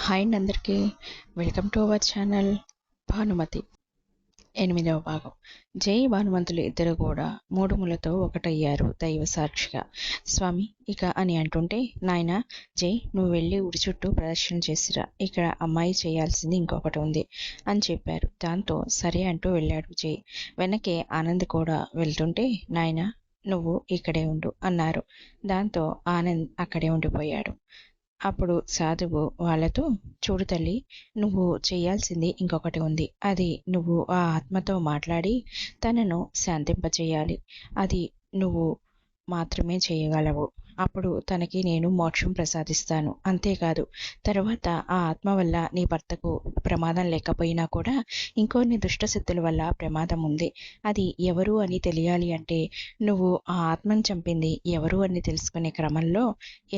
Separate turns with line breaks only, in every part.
Hi అండి అందరికీ. Welcome to our channel. Bhanumathi 8వ భాగం. జై భానుమంతులు ఇద్దరు కూడా మూడు ములతో ఒకటయ్యారు దైవ సాక్షిగా. స్వామి ఇక అని అంటుంటే, నాయనా జై, నువ్వు వెళ్ళి ఉరి చుట్టూ ప్రదర్శన చేసిరా, ఇక్కడ అమ్మాయి చేయాల్సింది ఇంకొకటి ఉంది అని చెప్పారు. దాంతో సరే అంటూ వెళ్ళాడు జై. వెనకే ఆనంద్ కూడా వెళ్తుంటే, నాయనా నువ్వు ఇక్కడే ఉండు అన్నారు. దాంతో ఆనంద్ అక్కడే ఉండిపోయాడు. అప్పుడు సాధువు వాళ్ళతో, చూడు తల్లి, నువ్వు చేయాల్సింది ఇంకొకటి ఉంది. అది నువ్వు ఆ ఆత్మతో మాట్లాడి తనను శాంతింపచేయాలి. అది నువ్వు మాత్రమే చేయగలవు. అప్పుడు తనకి నేను మోక్షం ప్రసాదిస్తాను. అంతేకాదు, తరువాత ఆ ఆత్మ వల్ల నీ భర్తకు ప్రమాదం లేకపోయినా కూడా ఇంకొన్ని దుష్టశక్తుల వల్ల ప్రమాదం ఉంది. అది ఎవరు అని తెలియాలి అంటే నువ్వు ఆ ఆత్మను చంపింది ఎవరు అని తెలుసుకునే క్రమంలో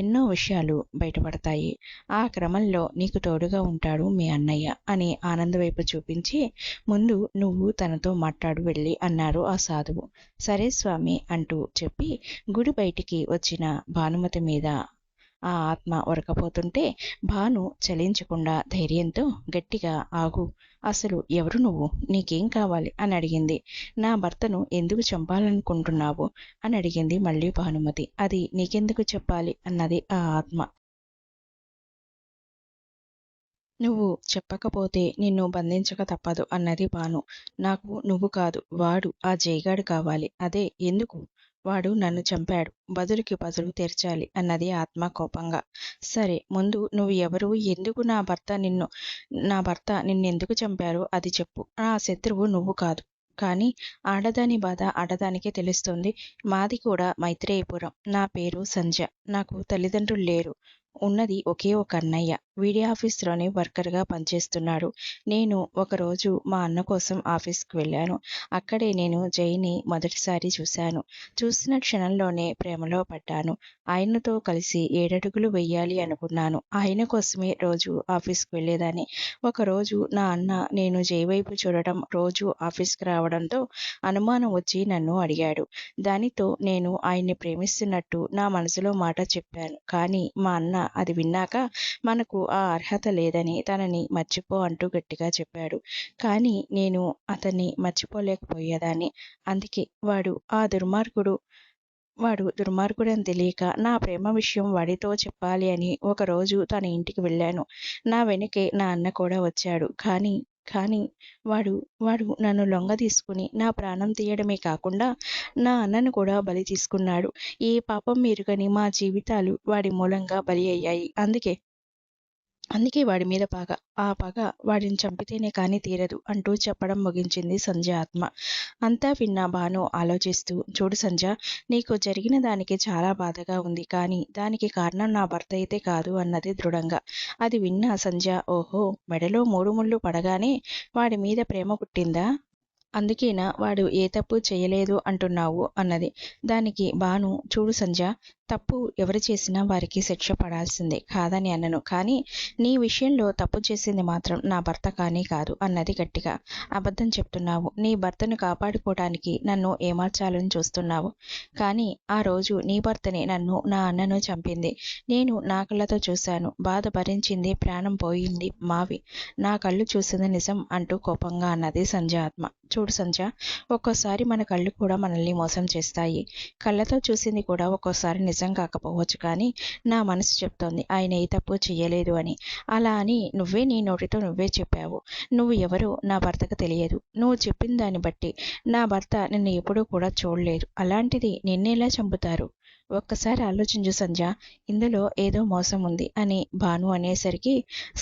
ఎన్నో విషయాలు బయటపడతాయి. ఆ క్రమంలో నీకు తోడుగా ఉంటాడు మీ అన్నయ్య అని ఆనంద్ వైపు చూపించి, ముందు నువ్వు తనతో మాట్లాడు వెళ్ళి అన్నారు ఆ సాధువు. సరే స్వామి అంటూ చెప్పి గుడి బయటికి వచ్చిన భానుమతి మీద ఆ ఆత్మ ఉరకపోతుంటే భాను చలించకుండా ధైర్యంతో గట్టిగా, ఆగు, అసలు ఎవరు నువ్వు, నీకేం కావాలి అని అడిగింది. నా భర్తను ఎందుకు చంపాలనుకుంటున్నావు అని అడిగింది మళ్ళీ భానుమతి. అది నీకెందుకు చెప్పాలి అన్నది ఆ ఆత్మ. నువ్వు చెప్పకపోతే నిన్ను బంధించక తప్పదు అన్నది భాను. నాకు నువ్వు కాదు, వాడు ఆ జైగాడు కావాలి. అదే ఎందుకు, వాడు నన్ను చంపాడు, బదులుకి బదులు తెర్చాలి అన్నది ఆత్మ కోపంగా. సరే ముందు నువ్వు ఎవరు, ఎందుకు నా భర్త నిన్నెందుకు చంపారో అది చెప్పు. నా శత్రువు నువ్వు కాదు. కానీ ఆడదాని బాధ ఆడదానికే తెలుస్తుంది. మాది కూడా మైత్రేయపురం. నా పేరు సంధ్య. నాకు తల్లిదండ్రులు లేరు. ఉన్నది ఒకే ఒక అన్నయ్య. వీడి ఆఫీస్లోనే వర్కర్గా పనిచేస్తున్నాడు. నేను ఒకరోజు మా అన్న కోసం ఆఫీస్కి వెళ్ళాను. అక్కడే నేను జైని మొదటిసారి చూశాను. చూసిన క్షణంలోనే ప్రేమలో పడ్డాను. ఆయనతో కలిసి 7 అడుగులు వెయ్యాలి అనుకున్నాను. ఆయన కోసమే రోజు ఆఫీస్కి వెళ్ళేదాన్ని. ఒకరోజు నా అన్న నేను జై వైపు చూడటం, రోజు ఆఫీస్కి రావడంతో అనుమానం వచ్చి నన్ను అడిగాడు. దానితో నేను ఆయన్ని ప్రేమిస్తున్నట్టు నా మనసులో మాట చెప్పాను. కానీ మా అన్న అది విన్నాక మనకు ఆ అర్హత లేదని తనని మర్చిపో అంటూ గట్టిగా చెప్పాడు. కానీ నేను అతన్ని మర్చిపోలేకపోయేదాన్ని. అందుకే వాడు దుర్మార్గుడని తెలియక నా ప్రేమ విషయం వాడితో చెప్పాలి అని ఒకరోజు తన ఇంటికి వెళ్ళాను. నా వెనకే నా అన్న కూడా వచ్చాడు. కానీ వాడు నన్ను లొంగ తీసుకుని నా ప్రాణం తీయడమే కాకుండా నా అన్నను కూడా బలి తీసుకున్నాడు. ఏ పాపం ఎరుగని మా జీవితాలు వాడి మూలంగా బలి అయ్యాయి. అందుకే వాడి మీద పగ. ఆ పగ వాడిని చంపితేనే కానీ తీరదు అంటూ చెప్పడం ముగించింది సంధ్య ఆత్మ. అంతా విన్న భాను ఆలోచిస్తూ, చూడు సంధ్య, నీకు జరిగిన దానికి చాలా బాధగా ఉంది. కానీ దానికి కారణం నా భర్త అయితే కాదు అన్నది దృఢంగా. అది విన్న సంధ్య, ఓహో, మెడలో 3 ముళ్ళు పడగానే వాడి మీద ప్రేమ పుట్టిందా? అందుకేనా వాడు ఏ తప్పు చేయలేదు అంటున్నావు అన్నది. దానికి భాను, చూడు సంధ్య, తప్పు ఎవరు చేసినా వారికి శిక్ష పడాల్సిందే, కాదని అన్నను. కానీ నీ విషయంలో తప్పు చేసింది మాత్రం నా భర్త కానీ కాదు అన్నది గట్టిగా. అబద్ధం చెప్తున్నావు. నీ భర్తను కాపాడుకోవడానికి నన్ను ఏమార్చాలని చూస్తున్నావు. కానీ ఆ రోజు నీ భర్తనే నా అన్నను చంపింది. నేను నా కళ్ళతో చూశాను. బాధ భరించింది, ప్రాణం పోయింది మావి. నా కళ్ళు చూసింది నిజం అంటూ కోపంగా అన్నది సంధ్య ఆత్మ. చూడు సంధ్య, ఒక్కోసారి మన కళ్ళు కూడా మనల్ని మోసం చేస్తాయి. కళ్ళతో చూసింది కూడా ఒక్కోసారి నిజం కాకపోవచ్చు. కానీ నా మనసు చెప్తోంది ఆయన ఏ తప్పు చేయలేదు అని. అలా అని నువ్వే నీ నోటితో నువ్వే చెప్పావు. నువ్వు ఎవరో నా భర్తకు తెలియదు. నువ్వు చెప్పిన దాన్ని బట్టి నా భర్త నిన్ను ఎప్పుడూ కూడా చూడలేదు. అలాంటిది నిన్నెలా చంపుతారు? ఒక్కసారి ఆలోచించు సంధ్య, ఇందులో ఏదో మోసం ఉంది అని భాను అనేసరికి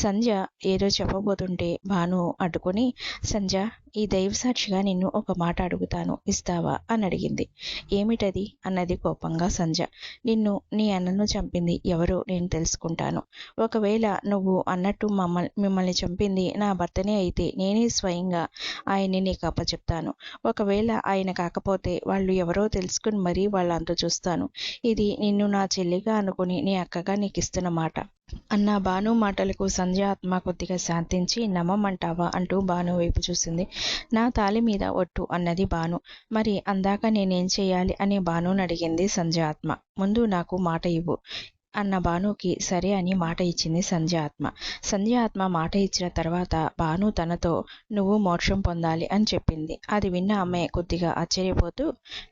సంధ్య ఏదో చెప్పబోతుంటే భాను అడ్డుకొని, సంధ్య, ఈ దైవ సాక్షిగా నిన్ను ఒక మాట అడుగుతాను, ఇస్తావా అని అడిగింది. ఏమిటది అన్నది కోపంగా సంధ్య. నీ అన్నను చంపింది ఎవరో నేను తెలుసుకుంటాను. ఒకవేళ నువ్వు అన్నట్టు మిమ్మల్ని చంపింది నా భర్తనే అయితే నేనే స్వయంగా ఆయన్ని నీకు అప్పచెప్తాను. ఒకవేళ ఆయన కాకపోతే వాళ్ళు ఎవరో తెలుసుకుని మరీ వాళ్ళ అంతు చూస్తాను. ఇది నిన్ను నా చెల్లిగా అనుకుని నీ అక్కగా నీకు ఇస్తున్న మాట అన్న భాను మాటలకు సంధ్య ఆత్మ కొద్దిగా శాంతించి, నమ్మమంటావా అంటూ భాను వైపు చూసింది. నా తాళి మీద ఒట్టు అన్నది భాను. మరి అందాక నేనేం చేయాలి అని భానుని అడిగింది సంధ్య ఆత్మ. ముందు నాకు మాట ఇవ్వు. అన్న భానుకి సరే అని మాట ఇచ్చింది సంధ్య ఆత్మ. సంధ్య ఆత్మ మాట ఇచ్చిన తర్వాత భాను తనతో నువ్వు మోక్షం పొందాలి అని చెప్పింది. అది విన్న ఆమె కొద్దిగా ఆశ్చర్యపోతూ,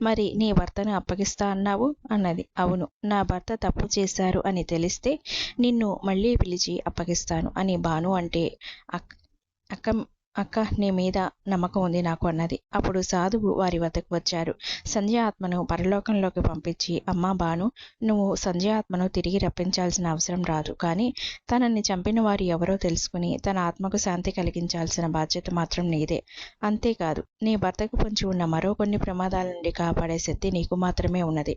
మరి నీ భర్తను అప్పగిస్తా అన్నావు అన్నది. అవును, నా భర్త తప్పు చేశారు అని తెలిస్తే నిన్ను మళ్ళీ పిలిచి అప్పగిస్తాను అని భాను అంటే, అక్క అక్క నీ మీద నమ్మకం ఉంది నాకు అన్నది. అప్పుడు సాధువు వారి వద్దకు వచ్చారు. సంధ్య ఆత్మను పరలోకంలోకి పంపించి, అమ్మా భాను, నువ్వు సంధ్య ఆత్మను తిరిగి రప్పించాల్సిన అవసరం రాదు, కానీ తనని చంపిన వారు ఎవరో తెలుసుకుని తన ఆత్మకు శాంతి కలిగించాల్సిన బాధ్యత మాత్రం నీదే. అంతేకాదు, నీ భర్తకు పొంచి ఉన్న మరో కొన్ని ప్రమాదాల నుండి కాపాడే శక్తి నీకు మాత్రమే ఉన్నది.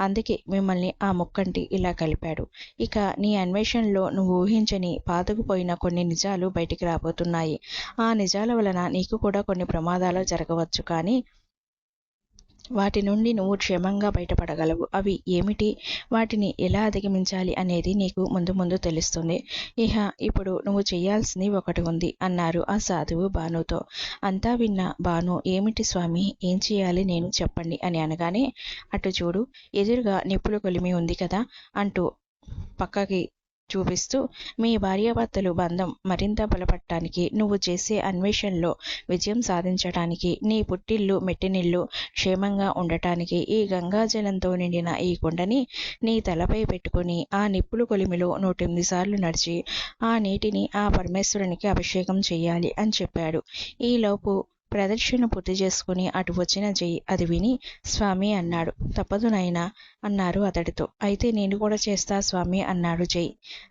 అందుకే మిమ్మల్ని ఆ ముక్కంటి ఇలా కలిపాడు. ఇక నీ అన్వేషణలో నువ్వు ఊహించని పాతుకుపోయిన కొన్ని నిజాలు బయటికి రాబోతున్నాయి. ఆ నిజాల వలన నీకు కూడా కొన్ని ప్రమాదాలు జరగవచ్చు, కానీ వాటి నుండి నువ్వు క్షేమంగా బయటపడగలవు. అవి ఏమిటి, వాటిని ఎలా అధిగమించాలి అనేది నీకు ముందు ముందు తెలుస్తుంది. ఇప్పుడు నువ్వు చేయాల్సింది ఒకటి ఉంది అన్నారు ఆ సాధువు భానుతో. అంతా విన్న భాను, ఏమిటి స్వామి, ఏం చేయాలి నేను, చెప్పండి అని అనగానే, అటు చూడు, ఎదురుగా నిప్పుల కొలిమి ఉంది కదా అంటూ పక్కకి చూపిస్తూ, మీ భార్యాభర్తలు బంధం మరింత బలపడటానికి, నువ్వు చేసే అన్వేషణలో విజయం సాధించడానికి, నీ పుట్టిల్లు మెట్టినిల్లు క్షేమంగా ఉండటానికి ఈ గంగాజలంతో నిండిన ఈ కుండని నీ తలపై పెట్టుకుని ఆ నిప్పులు కొలిమిలో 108 సార్లు నడిచి ఆ నీటిని ఆ పరమేశ్వరునికి అభిషేకం చెయ్యాలి అని చెప్పాడు. ఈలోపు ప్రదక్షిణ పూర్తి చేసుకుని అటు వచ్చిన జై అది విని, స్వామి అన్నాడు. తప్పదు నాయనా అన్నారు అతడితో. అయితే నేను కూడా చేస్తా స్వామి అన్నాడు జై.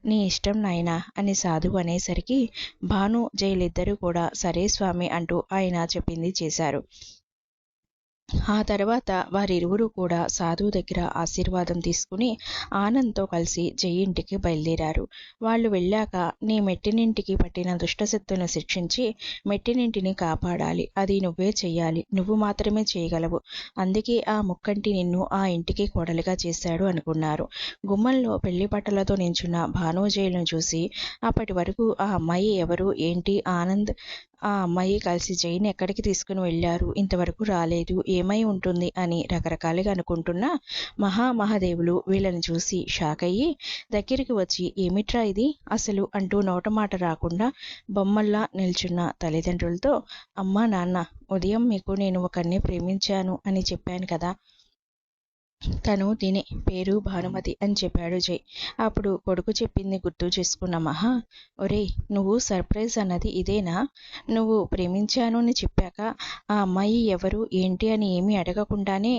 నీ ఇష్టం నాయనా అని సాధువు అనేసరికి భాను జైలిద్దరూ కూడా సరే స్వామి అంటూ ఆయన చెప్పింది చేశారు. ఆ తర్వాత వారిరువురు కూడా సాధువు దగ్గర ఆశీర్వాదం తీసుకుని ఆనంద్తో కలిసి జై ఇంటికి బయలుదేరారు. వాళ్ళు వెళ్ళాక, నీ మెట్టినింటికి పట్టిన దుష్టశక్తులను శిక్షించి మెట్టినింటిని కాపాడాలి. అది నువ్వే చెయ్యాలి, నువ్వు మాత్రమే చేయగలవు. అందుకే ఆ ముక్కంటి నిన్ను ఆ ఇంటికి కోడలిగా చేశాడు అనుకున్నారు. గుమ్మంలో పెళ్లి బట్టలతో నించున్న భానుజైలను చూసి, అప్పటి వరకు ఆ అమ్మాయి ఎవరు, ఏంటి, ఆనంద్ ఆ అమ్మాయి కలిసి జైని ఎక్కడికి తీసుకుని వెళ్ళారు, ఇంతవరకు రాలేదు, ఏమై ఉంటుంది అని రకరకాలుగా అనుకుంటున్న మహాదేవులు వీళ్ళని చూసి షాక్ అయ్యి దగ్గరికి వచ్చి, ఏమిట్రా ఇది అసలు అంటూ నోటమాట రాకుండా బొమ్మల్లా నిల్చున్న తల్లిదండ్రులతో, అమ్మా నాన్న, ఉదయం మీకు నేను ఒకరిని ప్రేమించాను అని చెప్పాను కదా, తను తినే పేరు భానుమతి అని చెప్పాడు జై. అప్పుడు కొడుకు చెప్పింది గుర్తు చేసుకున్న మహా, ఒరే నువ్వు సర్ప్రైజ్ అన్నది ఇదేనా, నువ్వు ప్రేమించాను అని చెప్పాక ఆ అమ్మాయి ఎవరు ఏంటి అని ఏమీ అడగకుండానే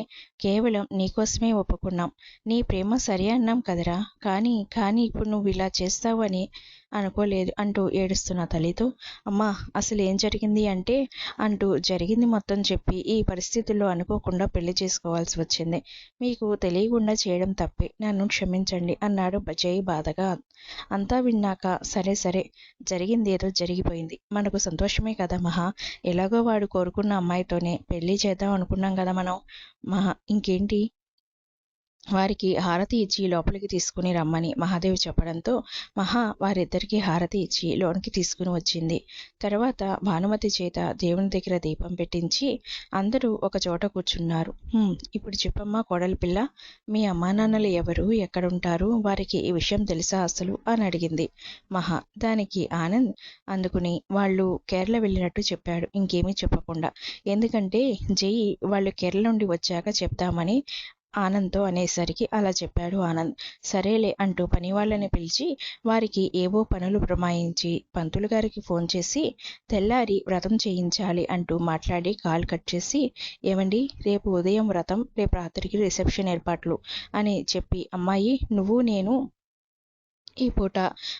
కేవలం నీకోసమే ఒప్పుకున్నాం. నీ ప్రేమ సరే అన్నాం కదరా, కానీ ఇప్పుడు నువ్వు ఇలా చేస్తావు అని అనుకోలేదు అంటూ ఏడుస్తున్న తల్లితో, అమ్మా అసలు ఏం జరిగింది అంటే అంటూ జరిగింది మొత్తం చెప్పి, ఈ పరిస్థితుల్లో అనుకోకుండా పెళ్లి చేసుకోవాల్సి వచ్చింది, మీకు తెలియకుండా చేయడం తప్పే, నన్ను క్షమించండి అన్నాడు జై బాధగా. అంతా విన్నాక, సరే జరిగింది ఏదో జరిగిపోయింది, మనకు సంతోషమే కదా మహా, ఎలాగో వాడు కోరుకున్న అమ్మాయితోనే పెళ్లి చేద్దాం అనుకున్నాం కదా మనం, మహా ఇంకేంటి వారికి హారతి ఇచ్చి లోపలికి తీసుకుని రమ్మని మహాదేవి చెప్పడంతో మహా వారిద్దరికీ హారతి ఇచ్చి లోనికి తీసుకుని వచ్చింది. తర్వాత భానుమతి చేత దేవుని దగ్గర దీపం పెట్టించి అందరూ ఒక చోట కూర్చున్నారు. ఇప్పుడు చెప్పమ్మా కోడలి పిల్ల, మీ అమ్మా నాన్నలు ఎవరు, ఎక్కడుంటారు, వారికి ఈ విషయం తెలుసా అసలు అని అడిగింది మహా. దానికి ఆనంద్ అందుకుని వాళ్ళు కేరళ వెళ్ళినట్టు చెప్పాడు, ఇంకేమీ చెప్పకుండా. ఎందుకంటే జై వాళ్ళు కేరళ నుండి వచ్చాక చెప్తామని ఆనంద్తో అనేసరికి అలా చెప్పాడు ఆనంద్. సరేలే అంటూ పనివాళ్ళని పిలిచి వారికి ఏవో పనులు పురమాయించి పంతులు గారికి ఫోన్ చేసి తెల్లారి వ్రతం చేయించాలి అంటూ మాట్లాడి కాల్ కట్ చేసి, ఏమండి రేపు ఉదయం వ్రతం, రేపు రాత్రికి రిసెప్షన్ ఏర్పాట్లు అని చెప్పి, అమ్మాయి నువ్వు నేను ఈ పూట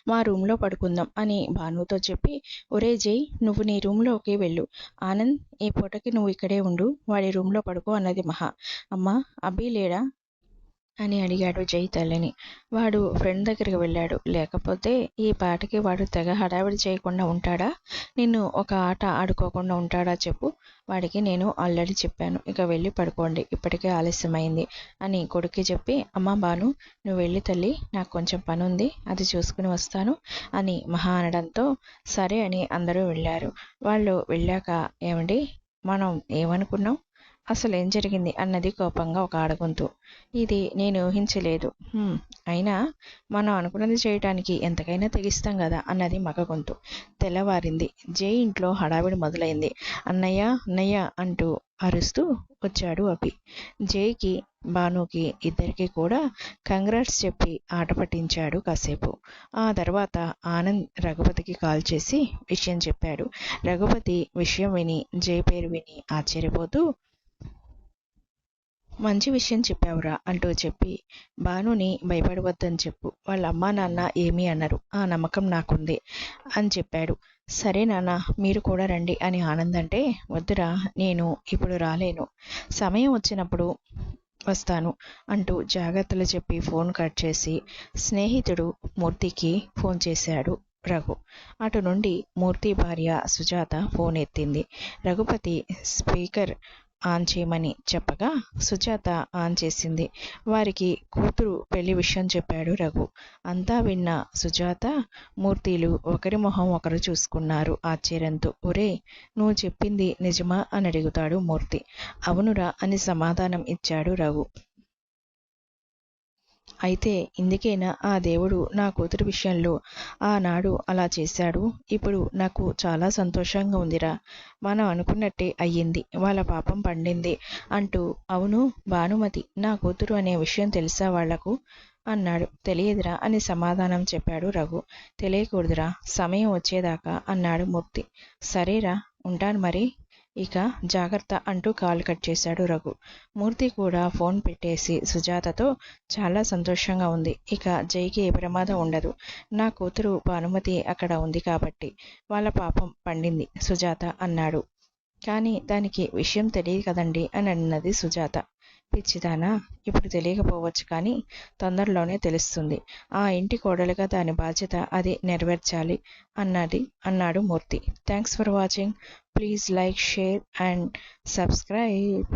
మా రూమ్లో పడుకుందాం అని భానుతో చెప్పి, ఒరే జై నువ్వు నీ రూమ్లోకి వెళ్ళు, ఆనంద్ ఈ పూటకి నువ్వు ఇక్కడే ఉండు, వాడి రూమ్లో పడుకో అన్నది మహా. అమ్మా అభి లేడా అని అడిగాడు జై తల్లిని. వాడు ఫ్రెండ్ దగ్గరికి వెళ్ళాడు, లేకపోతే ఈ పాటకి వాడు తెగ హడావిడి చేయకుండా ఉంటాడా, నిన్ను ఒక ఆట ఆడుకోకుండా ఉంటాడా చెప్పు, వాడికి నేను ఆల్రెడీ చెప్పాను, ఇక వెళ్ళి పడుకోండి, ఇప్పటికే ఆలస్యమైంది అని కొడుక్కి చెప్పి, అమ్మ భాను నువ్వు వెళ్ళి తల్లి, నాకు కొంచెం పని ఉంది, అది చూసుకుని వస్తాను అని మహా అనడంతో సరే అని అందరూ వెళ్ళారు. వాళ్ళు వెళ్ళాక, ఏమండి మనం ఏమనుకున్నాం, అసలేం జరిగింది అన్నది కోపంగా ఒక ఆడగొంతు. ఇది నేను ఊహించలేదు. అయినా మనం అనుకున్నది చేయటానికి ఎంతకైనా తెగిస్తాం కదా అన్నది మగ గొంతు. తెల్లవారింది. జై ఇంట్లో హడావిడి మొదలైంది. అన్నయ్య అన్నయ్య అంటూ అరుస్తూ వచ్చాడు అభి. జైకి భానుకి ఇద్దరికి కూడా కంగ్రాట్స్ చెప్పి ఆట పట్టించాడు కాసేపు. ఆ తర్వాత ఆనంద్ రఘుపతికి కాల్ చేసి విషయం చెప్పాడు. రఘుపతి విషయం విని జై పేరు విని ఆశ్చర్యపోతూ, మంచి విషయం చెప్పావురా అంటూ చెప్పి, భానుని భయపడవద్దని చెప్పు. వాళ్ళ అమ్మా నాన్న ఏమీ అనరు. ఆ నమ్మకం నాకుంది అని చెప్పాడు. సరే నాన్న, మీరు కూడా రండి అని ఆనంద్ అంటే, వద్దురా, నేను ఇప్పుడు రాలేను. సమయం వచ్చినప్పుడు వస్తాను అంటూ జాగ్రత్తలు చెప్పి ఫోన్ కట్ చేసి స్నేహితుడు మూర్తికి ఫోన్ చేశాడు రఘు. అటు నుండి మూర్తి భార్య సుజాత ఫోన్ ఎత్తింది. రఘుపతి స్పీకర్ ఆన్ చేయమని చెప్పగా సుజాత ఆన్ చేసింది. వారికి కూతురు పెళ్లి విషయం చెప్పాడు రఘు. అంతా విన్న సుజాత మూర్తిలు ఒకరి మొహం ఒకరు చూసుకున్నారు ఆశ్చర్యంతో. ఒరే, నువ్వు చెప్పింది నిజమా అని అడుగుతాడు మూర్తి. అవునురా అని సమాధానం ఇచ్చాడు రఘు. అయితే ఇందుకేనా ఆ దేవుడు నా కూతురు విషయంలో ఆనాడు అలా చేశాడు? ఇప్పుడు నాకు చాలా సంతోషంగా ఉందిరా. మనం అనుకున్నట్టే అయ్యింది. వాళ్ళ పాపం పండింది అంటూ. అవును భానుమతి నా కూతురు అనే విషయం తెలుసా వాళ్లకు అన్నాడు. తెలియదురా అని సమాధానం చెప్పాడు రఘు. తెలియకూడదురా, సమయం వచ్చేదాకా అన్నాడు మూర్తి. సరేరా, ఉంటాను మరి. ఇక జాగ్రత్త అంటూ కాల్ కట్ చేశాడు రఘు. మూర్తి కూడా ఫోన్ పెట్టేసి సుజాతతో, చాలా సంతోషంగా ఉంది. ఇక జైకి ఏ ప్రమాదం ఉండదు. నా కూతురు భానుమతి అక్కడ ఉంది కాబట్టి వాళ్ళ పాపం పండింది సుజాత అన్నాడు. కానీ దానికి విషయం తెలియదు కదండి అని అన్నది సుజాత. పిచ్చిదానా, ఇప్పుడు తెలియకపోవచ్చు కానీ తొందరలోనే తెలుస్తుంది. ఆ ఇంటి కోడలుగా దాని బాధ్యత అది నెరవేర్చాలి అన్నాడు Murthy. Thanks for watching. Please like, share and subscribe.